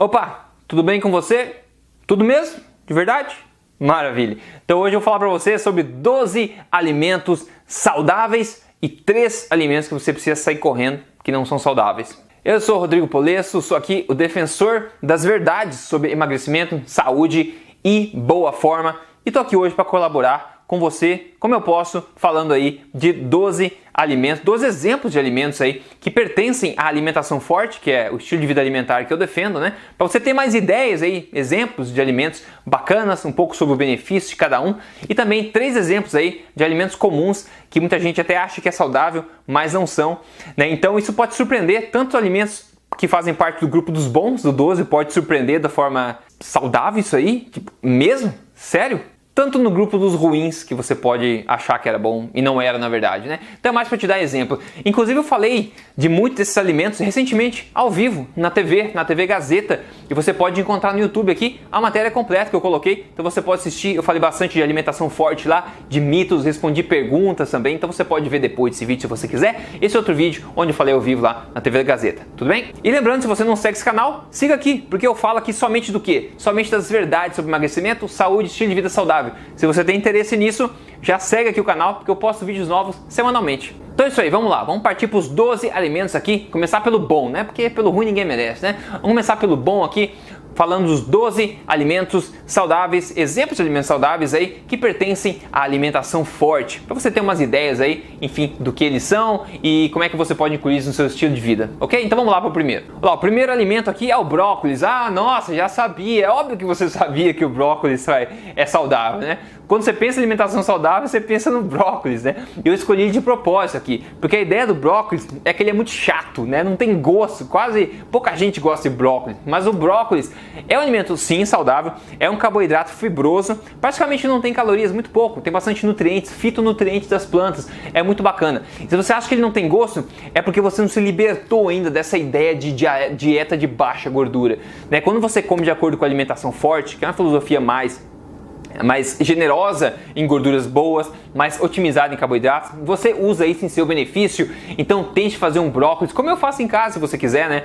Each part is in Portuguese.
Opa, tudo bem com você? Tudo mesmo? De verdade? Maravilha! Então hoje eu vou falar para você sobre 12 alimentos saudáveis e 3 alimentos que você precisa sair correndo que não são saudáveis. Eu sou o Rodrigo Polesso, sou aqui o defensor das verdades sobre emagrecimento, saúde e boa forma e estou aqui hoje para colaborar com você, como eu posso, falando aí de 12 alimentos, 12 exemplos de alimentos aí que pertencem à alimentação forte, que é o estilo de vida alimentar que eu defendo, né? Para você ter mais ideias aí, exemplos de alimentos bacanas, um pouco sobre o benefício de cada um e também 3 exemplos aí de alimentos comuns que muita gente até acha que é saudável, mas não são, né? Então isso pode surpreender tanto alimentos que fazem parte do grupo dos bons, do 12, pode surpreender da forma saudável isso aí, tipo, mesmo? Sério? Tanto no grupo dos ruins, que você pode achar que era bom e não era na verdade, né? Então é mais para te dar exemplo. Inclusive eu falei de muitos desses alimentos recentemente, ao vivo, na TV Gazeta. E você pode encontrar no YouTube aqui a matéria completa que eu coloquei. Então você pode assistir, eu falei bastante de alimentação forte lá, de mitos, respondi perguntas também. Então você pode ver depois desse vídeo se você quiser. Esse é outro vídeo onde eu falei ao vivo lá na TV Gazeta, tudo bem? E lembrando, se você não segue esse canal, siga aqui, porque eu falo aqui somente do quê? Somente das verdades sobre emagrecimento, saúde e estilo de vida saudável. Se você tem interesse nisso, já segue aqui o canal, porque eu posto vídeos novos semanalmente. Então é isso aí, vamos lá, vamos partir para os 12 alimentos aqui, começar pelo bom, né? Porque pelo ruim ninguém merece, né? Vamos começar pelo bom aqui, falando dos 12 alimentos saudáveis, exemplos de alimentos saudáveis aí que pertencem à alimentação forte, para você ter umas ideias aí, enfim, do que eles são e como é que você pode incluir isso no seu estilo de vida, ok? Então vamos lá para o primeiro. Ó, o primeiro alimento aqui é o brócolis. Ah, nossa, já sabia, é óbvio que você sabia que o brócolis é saudável, né? Quando você pensa em alimentação saudável, você pensa no brócolis, né? Eu escolhi de propósito aqui, porque a ideia do brócolis é que ele é muito chato, né? Não tem gosto, quase pouca gente gosta de brócolis, mas o brócolis é um alimento sim saudável, é um carboidrato fibroso, praticamente não tem calorias, muito pouco, tem bastante nutrientes, fitonutrientes das plantas, é muito bacana. E se você acha que ele não tem gosto, é porque você não se libertou ainda dessa ideia de dieta de baixa gordura, né? Quando você come de acordo com a alimentação forte, que é uma filosofia mais generosa em gorduras boas, mais otimizada em carboidratos, você usa isso em seu benefício. Então tente fazer um brócolis, como eu faço em casa se você quiser, né?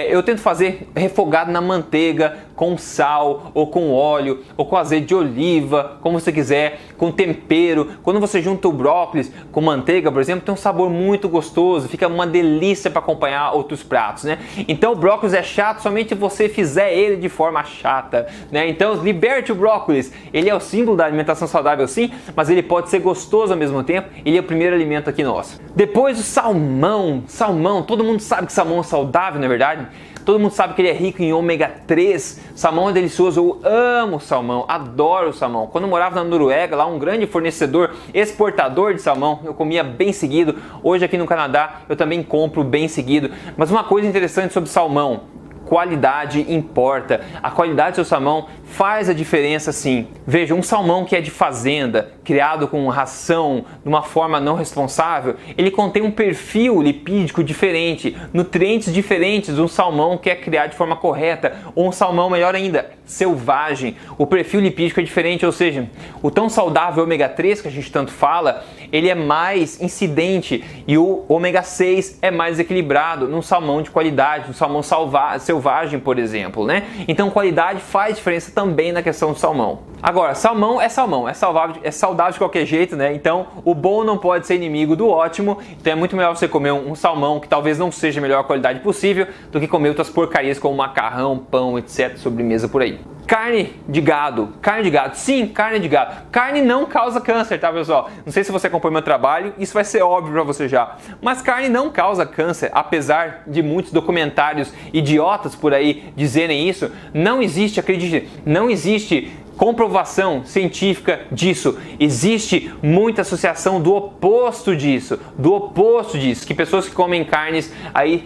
Eu tento fazer refogado na manteiga, com sal, ou com óleo, ou com azeite de oliva, como você quiser, com tempero. Quando você junta o brócolis com manteiga, por exemplo, tem um sabor muito gostoso, fica uma delícia para acompanhar outros pratos, né? Então o brócolis é chato somente se você fizer ele de forma chata, né? Então liberte o brócolis. Ele é o símbolo da alimentação saudável sim, mas ele pode ser gostoso ao mesmo tempo. Ele é o primeiro alimento aqui nosso. Depois o salmão. Salmão, todo mundo sabe que salmão é saudável, não é verdade? Todo mundo sabe que ele é rico em ômega 3. Salmão é delicioso, eu amo salmão, adoro salmão. Quando eu morava na Noruega, lá um grande fornecedor, exportador de salmão, eu comia bem seguido. Hoje aqui no Canadá eu também compro bem seguido. Mas uma coisa interessante sobre salmão: qualidade importa. A qualidade do seu salmão faz a diferença sim. Veja, um salmão que é de fazenda, criado com ração, de uma forma não responsável, ele contém um perfil lipídico diferente, nutrientes diferentes de um salmão que é criado de forma correta, ou um salmão, melhor ainda, selvagem. O perfil lipídico é diferente, ou seja, o tão saudável ômega 3 que a gente tanto fala, ele é mais incidente e o ômega 6 é mais equilibrado num salmão de qualidade, num salmão selvagem, por exemplo, né? Então qualidade faz diferença também na questão do salmão. Agora, salmão, é saudável de qualquer jeito, né? Então o bom não pode ser inimigo do ótimo, então é muito melhor você comer um salmão que talvez não seja a melhor qualidade possível do que comer outras porcarias como macarrão, pão, etc, sobremesa por aí. Carne de gado, sim, carne de gado. Carne não causa câncer, tá, pessoal? Não sei se você acompanha meu trabalho, isso vai ser óbvio pra você já. Mas carne não causa câncer, apesar de muitos documentários idiotas por aí dizerem isso. Não existe, acredite, não existe comprovação científica disso. Existe muita associação do oposto disso, que pessoas que comem carnes aí,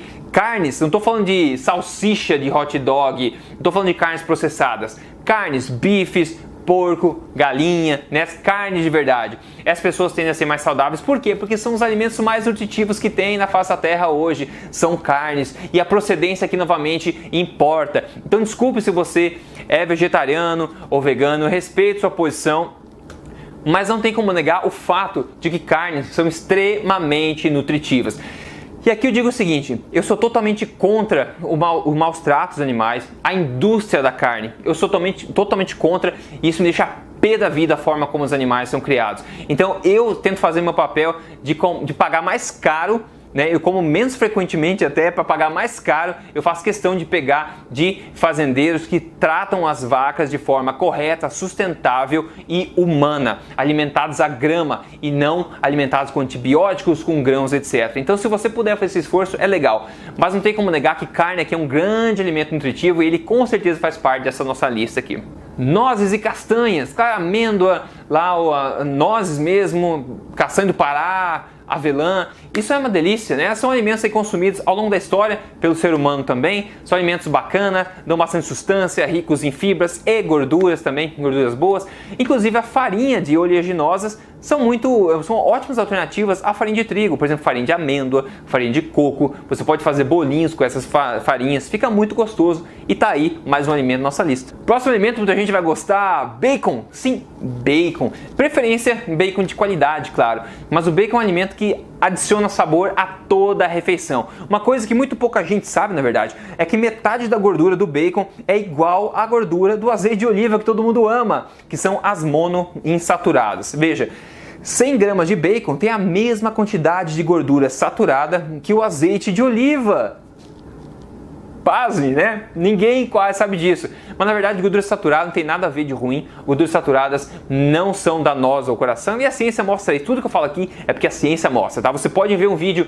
não estou falando de salsicha de hot dog, não estou falando de carnes processadas, carnes, bifes, porco, galinha, né? Carne de verdade. As pessoas tendem a ser mais saudáveis. Por quê? Porque são os alimentos mais nutritivos que tem na face da terra hoje. São carnes. E a procedência aqui novamente importa. Então desculpe se você é vegetariano ou vegano. Eu respeito sua posição. Mas não tem como negar o fato de que carnes são extremamente nutritivas. E aqui eu digo o seguinte, eu sou totalmente contra os maus tratos dos animais, a indústria da carne. Eu sou totalmente contra e isso me deixa pé da vida a forma como os animais são criados. Então eu tento fazer meu papel de pagar mais caro, né? Eu como menos frequentemente até para pagar mais caro, eu faço questão de pegar de fazendeiros que tratam as vacas de forma correta, sustentável e humana, alimentados a grama e não alimentados com antibióticos, com grãos, etc. Então se você puder fazer esse esforço é legal, mas não tem como negar que carne aqui é um grande alimento nutritivo e ele com certeza faz parte dessa nossa lista aqui. Nozes e castanhas, claro, amêndoa, lá nozes mesmo, castanha do Pará, avelã, isso é uma delícia, né? São alimentos aí consumidos ao longo da história pelo ser humano também, são alimentos bacanas, dão bastante sustância, ricos em fibras e gorduras também, gorduras boas. Inclusive a farinha de oleaginosas são ótimas alternativas à farinha de trigo, por exemplo, farinha de amêndoa, farinha de coco, você pode fazer bolinhos com essas farinhas, fica muito gostoso e tá aí mais um alimento na nossa lista. Próximo alimento, muita gente vai gostar, bacon, sim, bacon, preferência bacon de qualidade, claro, mas o bacon é um alimento que adiciona sabor a toda a refeição. Uma coisa que muito pouca gente sabe, na verdade, é que metade da gordura do bacon é igual à gordura do azeite de oliva que todo mundo ama, que são as monoinsaturadas. Veja, 100 gramas de bacon tem a mesma quantidade de gordura saturada que o azeite de oliva. Pasme, né? Ninguém quase sabe disso. Mas na verdade, gordura saturada não tem nada a ver de ruim. Gorduras saturadas não são danosas ao coração e a ciência mostra isso. Tudo que eu falo aqui é porque a ciência mostra, tá? Você pode ver um vídeo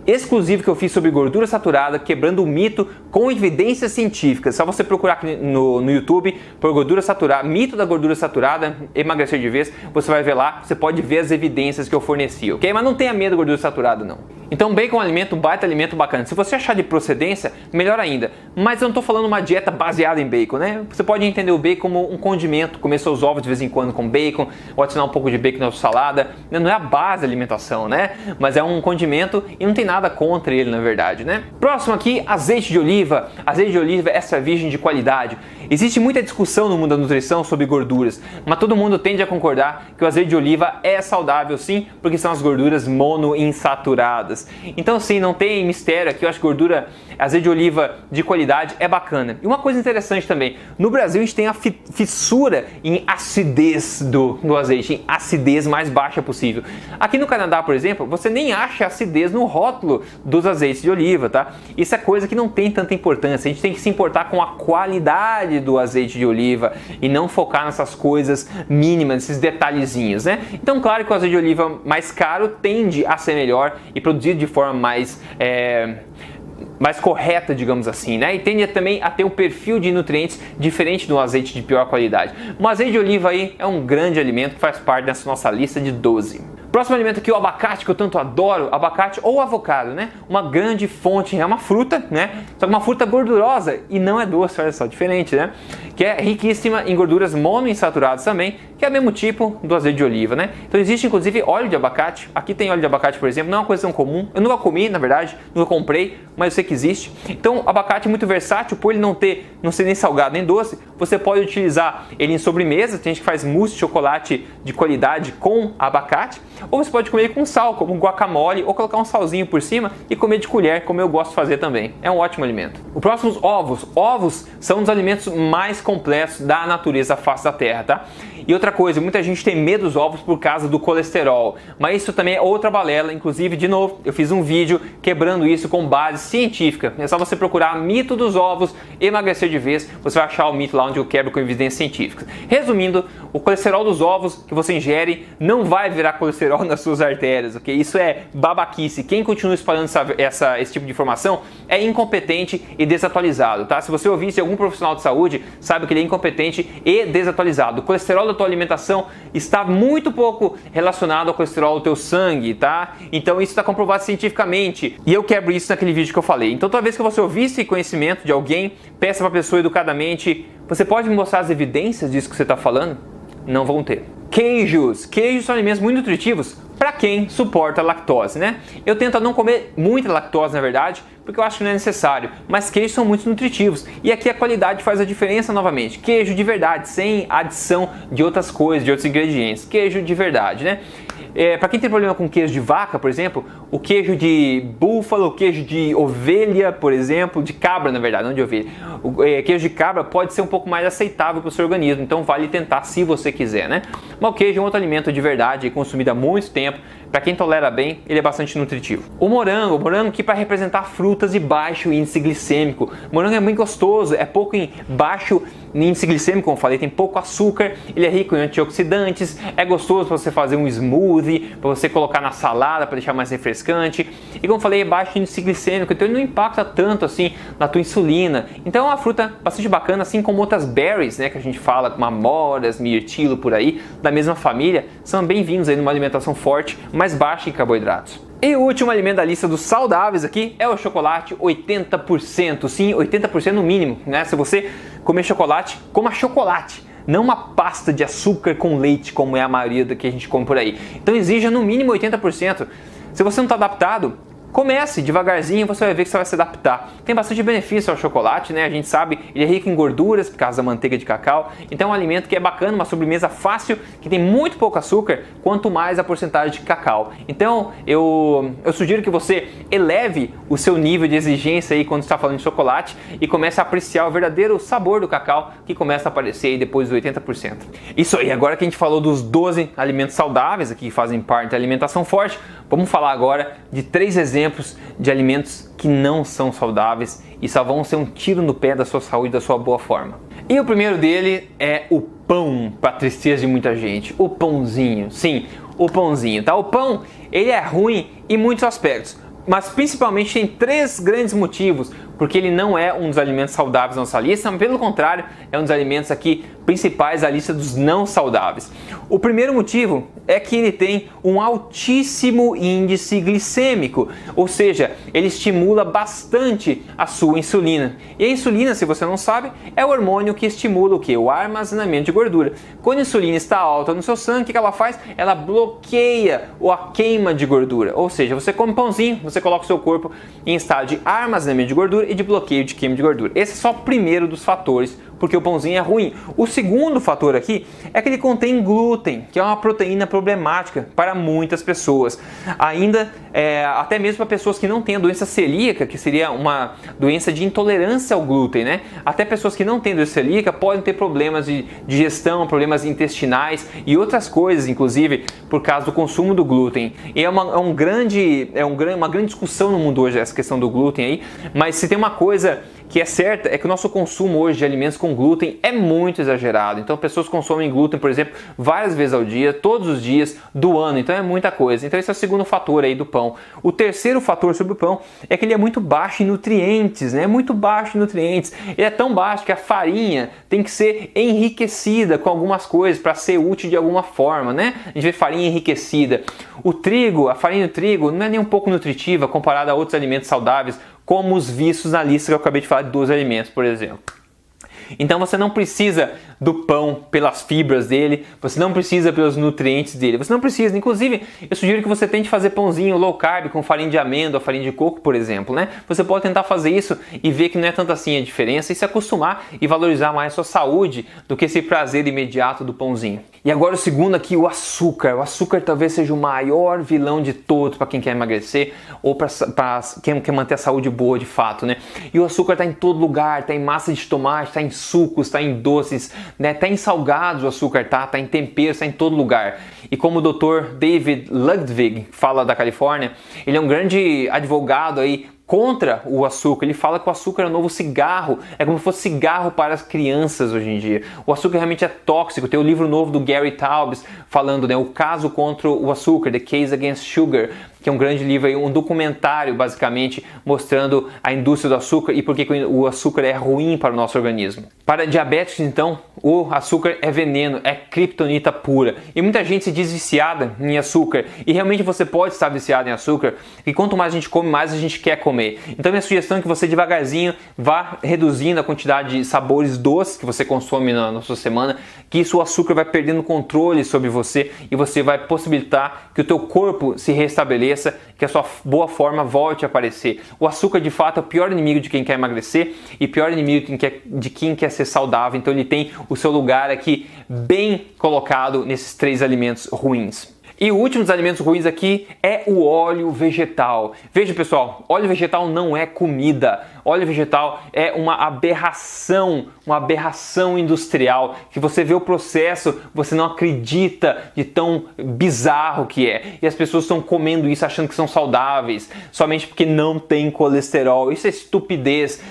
exclusivo que eu fiz sobre gordura saturada, quebrando o mito com evidências científicas. Só você procurar aqui no YouTube por gordura saturada, mito da gordura saturada, emagrecer de vez, você vai ver lá, você pode ver as evidências que eu forneci, ok? Mas não tenha medo da gordura saturada, não. Então bacon é um alimento, um baita alimento bacana. Se você achar de procedência, melhor ainda. Mas eu não estou falando uma dieta baseada em bacon, né? Você pode entender o bacon como um condimento, comer seus ovos de vez em quando com bacon, ou adicionar um pouco de bacon na sua salada. Não é a base da alimentação, né? Mas é um condimento e não tem nada contra ele, na verdade, né? Próximo aqui, azeite de oliva. Azeite de oliva extra virgem de qualidade. Existe muita discussão no mundo da nutrição sobre gorduras, mas todo mundo tende a concordar que o azeite de oliva é saudável sim, porque são as gorduras monoinsaturadas. Então sim, não tem mistério aqui, eu acho que azeite de oliva de qualidade é bacana. E uma coisa interessante também, no Brasil a gente tem a fissura em acidez do azeite, em acidez mais baixa possível. Aqui no Canadá, por exemplo, você nem acha acidez no rótulo dos azeites de oliva, tá? Isso é coisa que não tem tanta importância, a gente tem que se importar com a qualidade do azeite de oliva e não focar nessas coisas mínimas, esses detalhezinhos, né? Então, claro que o azeite de oliva mais caro tende a ser melhor e produzido de forma mais correta, digamos assim, né? E tende também a ter um perfil de nutrientes diferente do azeite de pior qualidade. O azeite de oliva aí é um grande alimento que faz parte dessa nossa lista de 12. Próximo alimento aqui, o abacate, que eu tanto adoro, abacate ou avocado, né? Uma grande fonte, é uma fruta, né? Só que uma fruta gordurosa e não é doce, olha só, diferente, né? Que é riquíssima em gorduras monoinsaturadas também, que é o mesmo tipo do azeite de oliva, né? Então existe inclusive óleo de abacate, aqui tem óleo de abacate, por exemplo, não é uma coisa tão comum, eu nunca comi, na verdade, nunca comprei, mas eu sei que existe. Então o abacate é muito versátil, por ele não ser nem salgado nem doce, você pode utilizar ele em sobremesa, tem gente que faz mousse de chocolate de qualidade com abacate, ou você pode comer com sal, como guacamole, ou colocar um salzinho por cima e comer de colher, como eu gosto de fazer também. É um ótimo alimento. O próximo, os ovos. Ovos são um dos alimentos mais completos da natureza face da terra, tá? E outra coisa, muita gente tem medo dos ovos por causa do colesterol, mas isso também é outra balela. Inclusive, de novo, eu fiz um vídeo quebrando isso com base científica. É só você procurar mito dos ovos, emagrecer de vez, você vai achar o mito lá onde eu quebro com evidências científicas. Resumindo, o colesterol dos ovos que você ingere não vai virar colesterol nas suas artérias, ok? Isso é babaquice. Quem continua espalhando esse tipo de informação é incompetente e desatualizado, tá? Se você ouvir de algum profissional de saúde, sabe que ele é incompetente e desatualizado. O colesterol da tua alimentação está muito pouco relacionado ao colesterol do teu sangue, tá? Então isso está comprovado cientificamente. E eu quebro isso naquele vídeo que eu falei. Então toda vez que você ouvir esse conhecimento de alguém, peça para a pessoa educadamente, você pode me mostrar as evidências disso que você está falando? Não vão ter. Queijos. Queijos são alimentos muito nutritivos para quem suporta lactose, né? Eu tento não comer muita lactose, na verdade, porque eu acho que não é necessário, mas queijos são muito nutritivos e aqui a qualidade faz a diferença novamente. Queijo de verdade, sem adição de outras coisas, de outros ingredientes. Queijo de verdade, né? Para quem tem problema com queijo de vaca, por exemplo, o queijo de búfalo, o queijo de ovelha, por exemplo, de cabra na verdade, não de ovelha. O queijo de cabra pode ser um pouco mais aceitável para o seu organismo, então vale tentar se você quiser, né? Mas o queijo é um outro alimento de verdade, consumido há muito tempo. Para quem tolera bem, ele é bastante nutritivo. O morango aqui para representar frutas de baixo índice glicêmico. O morango é muito gostoso, é pouco em baixo índice glicêmico, como eu falei, tem pouco açúcar, ele é rico em antioxidantes, é gostoso para você fazer um smoothie, para você colocar na salada para deixar mais refrescante. E como eu falei, é baixo índice glicêmico, então ele não impacta tanto assim na tua insulina. Então é uma fruta bastante bacana, assim como outras berries, né, que a gente fala, como amoras, mirtilo por aí, da mesma família, são bem-vindos aí numa alimentação forte, mais baixa em carboidratos. E o último alimento da lista dos saudáveis aqui é o chocolate, 80%, sim, 80% no mínimo, né? Se você comer chocolate, coma chocolate, não uma pasta de açúcar com leite, como é a maioria do que a gente come por aí. Então exija no mínimo 80%. Se você não está adaptado, comece devagarzinho, você vai ver que você vai se adaptar. Tem bastante benefício ao chocolate, né? A gente sabe, ele é rico em gorduras por causa da manteiga de cacau. Então é um alimento que é bacana, uma sobremesa fácil, que tem muito pouco açúcar, quanto mais a porcentagem de cacau. Então eu sugiro que você eleve o seu nível de exigência aí quando está falando de chocolate e comece a apreciar o verdadeiro sabor do cacau que começa a aparecer aí depois dos 80%. Isso aí, agora que a gente falou dos 12 alimentos saudáveis aqui que fazem parte da alimentação forte, vamos falar agora de 3 exemplos de alimentos que não são saudáveis e só vão ser um tiro no pé da sua saúde, da sua boa forma. E o primeiro dele é o pão, para tristeza de muita gente. O pãozinho, sim, o pãozinho, tá? O pão, ele é ruim em muitos aspectos, mas principalmente tem 3 grandes motivos porque ele não é um dos alimentos saudáveis da nossa lista, mas pelo contrário, é um dos alimentos aqui principais da lista dos não saudáveis. O primeiro motivo é que ele tem um altíssimo índice glicêmico, ou seja, ele estimula bastante a sua insulina. E a insulina, se você não sabe, é o hormônio que estimula o quê? O armazenamento de gordura. Quando a insulina está alta no seu sangue, o que ela faz? Ela bloqueia a queima de gordura, ou seja, você come pãozinho, você coloca o seu corpo em estado de armazenamento de gordura e de bloqueio de queima de gordura. Esse é só o primeiro dos fatores porque o pãozinho é ruim. O segundo fator aqui é que ele contém glúten, que é uma proteína problemática para muitas pessoas. Ainda, até mesmo para pessoas que não têm a doença celíaca, que seria uma doença de intolerância ao glúten, né? Até pessoas que não têm doença celíaca podem ter problemas de digestão, problemas intestinais e outras coisas, inclusive, por causa do consumo do glúten. E é uma grande discussão no mundo hoje essa questão do glúten aí, mas se tem uma coisa que é certa é que o nosso consumo hoje de alimentos com glúten é muito exagerado. Então pessoas consomem glúten, por exemplo, várias vezes ao dia, todos os dias do ano. Então é muita coisa. Então esse é o segundo fator aí do pão. O terceiro fator sobre o pão é que ele é muito baixo em nutrientes, né? Muito baixo em nutrientes. Ele é tão baixo que a farinha tem que ser enriquecida com algumas coisas para ser útil de alguma forma, né? A gente vê farinha enriquecida. O trigo, a farinha do trigo não é nem um pouco nutritiva comparada a outros alimentos saudáveis, como os vistos na lista que eu acabei de falar de 12 alimentos, por exemplo. Então você não precisa do pão pelas fibras dele, você não precisa pelos nutrientes dele, você não precisa. Inclusive, eu sugiro que você tente fazer pãozinho low carb com farinha de amêndoa, farinha de coco, por exemplo, né? Você pode tentar fazer isso e ver que não é tanto assim a diferença e se acostumar e valorizar mais a sua saúde do que esse prazer imediato do pãozinho. E agora o segundo aqui, o açúcar. O açúcar talvez seja o maior vilão de todos para quem quer emagrecer ou para quem quer manter a saúde boa de fato, né? E o açúcar está em todo lugar, está em massa de tomate, está em sucos, está em doces, né? Está em salgados o açúcar, tá em temperos, está em todo lugar. E como o Dr. David Ludwig fala da Califórnia, ele é um grande advogado aí contra o açúcar. Ele fala que o açúcar é o novo cigarro, é como se fosse cigarro para as crianças hoje em dia. O açúcar realmente é tóxico. Tem o livro novo do Gary Taubes falando, né, o caso contra o açúcar, The Case Against Sugar, que é um grande livro, um documentário basicamente mostrando a indústria do açúcar e por que o açúcar é ruim para o nosso organismo. Para diabéticos, então, o açúcar é veneno, é criptonita pura. E muita gente se diz viciada em açúcar. E realmente você pode estar viciado em açúcar, e quanto mais a gente come, mais a gente quer comer. Então minha sugestão é que você devagarzinho vá reduzindo a quantidade de sabores doces que você consome na sua semana, que isso o açúcar vai perdendo controle sobre você e você vai possibilitar que o teu corpo se restabeleça, que a sua boa forma volte a aparecer. O açúcar de fato é o pior inimigo de quem quer emagrecer e pior inimigo de quem quer ser saudável. Então ele tem o seu lugar aqui bem colocado nesses 3 alimentos ruins. E o último dos alimentos ruins aqui é o óleo vegetal. Veja, pessoal, óleo vegetal não é comida. Óleo vegetal é uma aberração industrial, que você vê o processo, você não acredita de tão bizarro que é. E as pessoas estão comendo isso achando que são saudáveis, somente porque não tem colesterol. Isso é estupidez.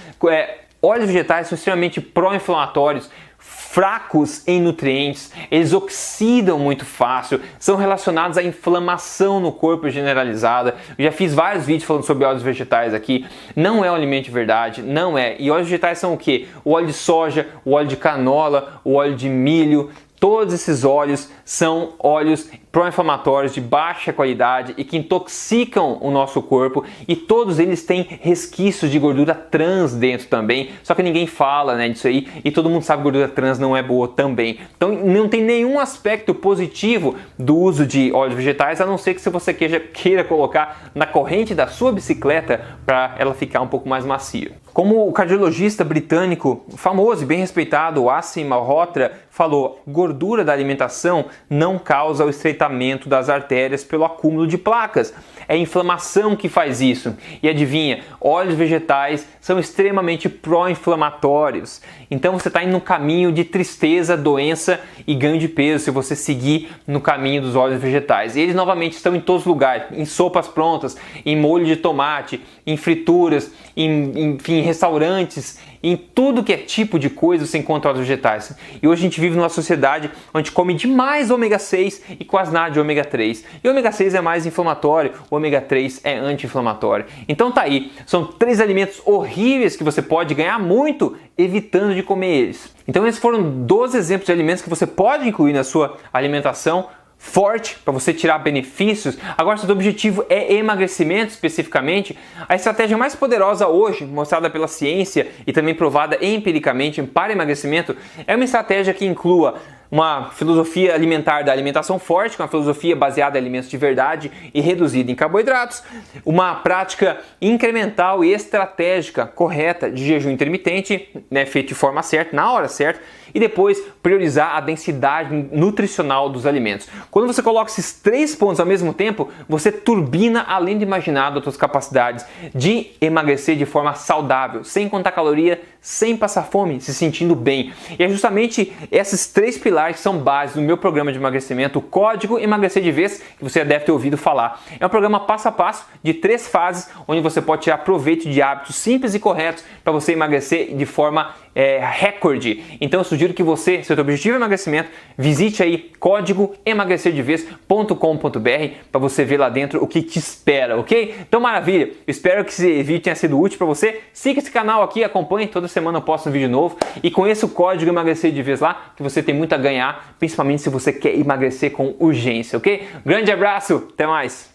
Óleos vegetais são extremamente pró-inflamatórios, fracos em nutrientes, eles oxidam muito fácil, são relacionados à inflamação no corpo generalizada. Eu já fiz vários vídeos falando sobre óleos vegetais aqui. Não é um alimento de verdade, não é. E óleos vegetais são o quê? O óleo de soja, o óleo de canola, o óleo de milho. Todos esses óleos são óleos pró-inflamatórios de baixa qualidade e que intoxicam o nosso corpo, e todos eles têm resquícios de gordura trans dentro também, só que ninguém fala, né, disso aí, e todo mundo sabe que gordura trans não é boa também. Então não tem nenhum aspecto positivo do uso de óleos vegetais, a não ser que se você queira colocar na corrente da sua bicicleta para ela ficar um pouco mais macia. Como o cardiologista britânico famoso e bem respeitado, Asim Malhotra, falou, gordura da alimentação não causa o estreitamento das artérias pelo acúmulo de placas. É a inflamação que faz isso. E adivinha, óleos vegetais são extremamente pró-inflamatórios. Então você está indo no caminho de tristeza, doença e ganho de peso se você seguir no caminho dos óleos vegetais. E eles novamente estão em todos os lugares, em sopas prontas, em molho de tomate, em frituras, em restaurantes, em tudo que é tipo de coisa você encontra óleos vegetais. E hoje a gente vive numa sociedade onde a gente come demais ômega 6 e quase nada de ômega 3. E o ômega 6 é mais inflamatório, o ômega 3 é anti-inflamatório. Então tá aí, são 3 alimentos horríveis que você pode ganhar muito evitando de comer eles. Então esses foram 12 exemplos de alimentos que você pode incluir na sua alimentação forte para você tirar benefícios. Agora, se o objetivo é emagrecimento especificamente, a estratégia mais poderosa hoje, mostrada pela ciência e também provada empiricamente para emagrecimento, é uma estratégia que inclua uma filosofia alimentar da alimentação forte, com uma filosofia baseada em alimentos de verdade e reduzida em carboidratos, uma prática incremental e estratégica correta de jejum intermitente, né, feito de forma certa, na hora certa, e depois priorizar a densidade nutricional dos alimentos. Quando você coloca esses 3 pontos ao mesmo tempo, você turbina além do imaginado as suas capacidades de emagrecer de forma saudável, sem contar caloria, sem passar fome, se sentindo bem. E é justamente esses 3 pilares que são base do meu programa de emagrecimento, o Código Emagrecer de Vez, que você já deve ter ouvido falar. É um programa passo a passo de 3 fases, onde você pode tirar proveito de hábitos simples e corretos para você emagrecer de forma recorde. Então eu sugiro que você, se o seu objetivo é emagrecimento, visite aí códigoemagrecerdevez.com.br para você ver lá dentro o que te espera, ok? Então maravilha, espero que esse vídeo tenha sido útil para você. Siga esse canal aqui, acompanhe, toda semana eu posto um vídeo novo e conheça o Código Emagrecer de Vez lá, que você tem muito a ganhar, principalmente se você quer emagrecer com urgência, ok? Grande abraço, até mais!